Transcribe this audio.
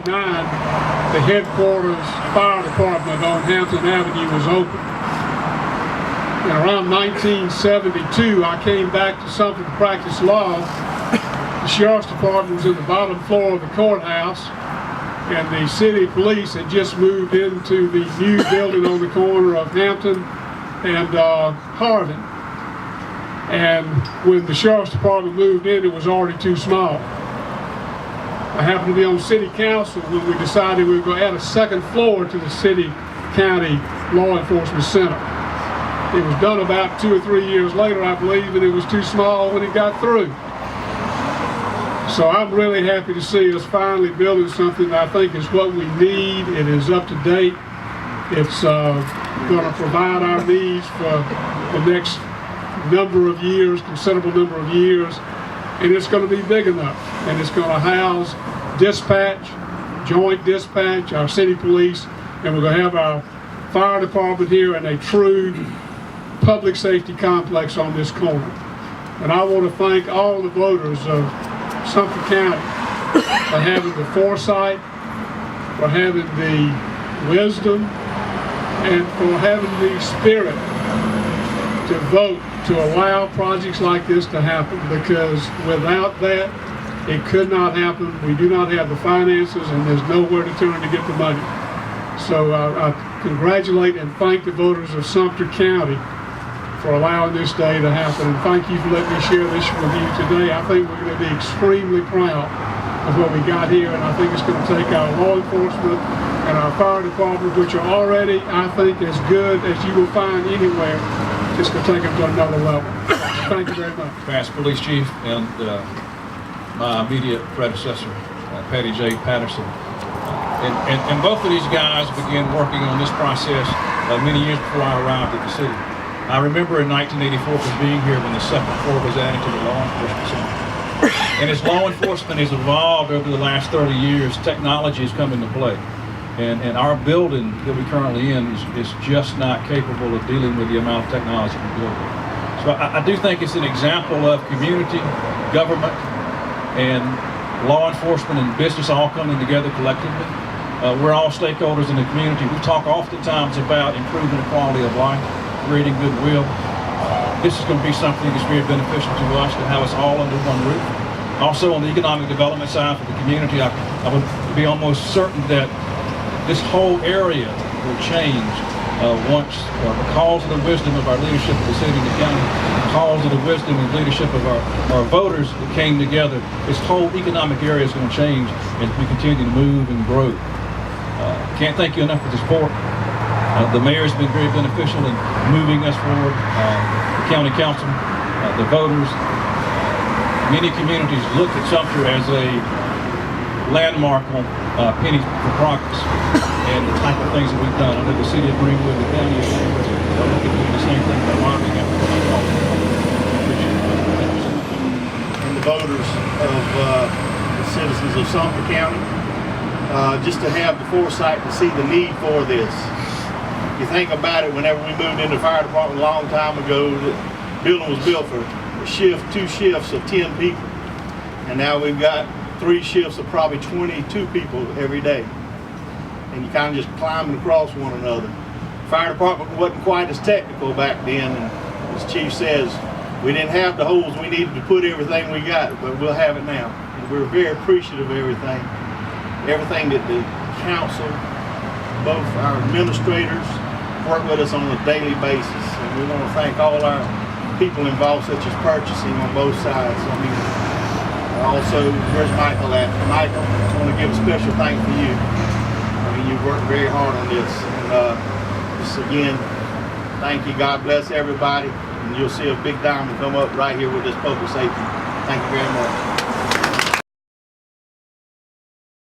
1969, the headquarters fire department on Hampton Avenue was open. And around 1972, I came back to Sumter to practice law. The sheriff's department was in the bottom floor of the courthouse, and the city police had just moved into the new building on the corner of Hampton and Hardin. And when the sheriff's department moved in, it was already too small. I happened to be on city council when we decided we were going to add a second floor to the city-county law enforcement center. It was done about 2 or 3 years later, I believe, and it was too small when it got through. So I'm really happy to see us finally building something that I think is what we need. It is up to date. It's going to provide our needs for the next number of years, considerable number of years, and it's going to be big enough. And it's going to house dispatch, joint dispatch, our city police, and we're going to have our fire department here and a true public safety complex on this corner. And I want to thank all the voters of Sumter County for having the foresight, for having the wisdom, and for having the spirit to vote to allow projects like this to happen, because without that, it could not happen. We do not have the finances, and there's nowhere to turn to get the money. So I congratulate and thank the voters of Sumter County for allowing this day to happen, and thank you for letting me share this with you today. I think we're going to be extremely proud of what we got here, and I think it's going to take our law enforcement and our fire department, which are already, I think, as good as you will find anywhere. It's going to take them to another level. Thank you very much. Past Police Chief and my immediate predecessor, Patty J. Patterson. And both of these guys began working on this process many years before I arrived at the city. I remember in 1984 being here when the second floor was added to the law enforcement center. And as law enforcement has evolved over the last 30 years, technology has come into play. And our building that we're currently in is just not capable of dealing with the amount of technology we're building. So I do think it's an example of community, government, and law enforcement and business all coming together collectively. We're all stakeholders in the community. We talk oftentimes about improving the quality of life, creating goodwill. This is going to be something that's very beneficial to us to have us all under one roof. Also on the economic development side for the community, I would be almost certain that this whole area will change once, because of the wisdom of our leadership of the city and the county, because of the wisdom and leadership of our voters that came together. This whole economic area is going to change as we continue to move and grow. Can't thank you enough for the support. The mayor's been very beneficial in moving us forward, the county council, the voters. Many communities look at Sumter as a landmark on pennies for progress and the type of things that we've done. I know the city of Greenwood, the county of Greenwood, are looking to do the same thing by lobbying it. And the voters of the citizens of Sumter County, just to have the foresight to see the need for this. You think about it, whenever we moved into the fire department a long time ago, the building was built for a shift, 2 shifts of 10 people. And now we've got 3 shifts of probably 22 people every day. And you kind of just climbing across one another. Fire department wasn't quite as technical back then, and as Chief says, we didn't have the holes we needed to put everything we got, but we'll have it now. And we're very appreciative of everything that the council, both our administrators, work with us on a daily basis. And we want to thank all our people involved, such as purchasing on both sides. I mean, also, where's Michael at? Michael, I want to give a special thanks to you. I mean, you've worked very hard on this. And just again, thank you. God bless everybody. And you'll see a big diamond come up right here with this public safety. Thank you very much.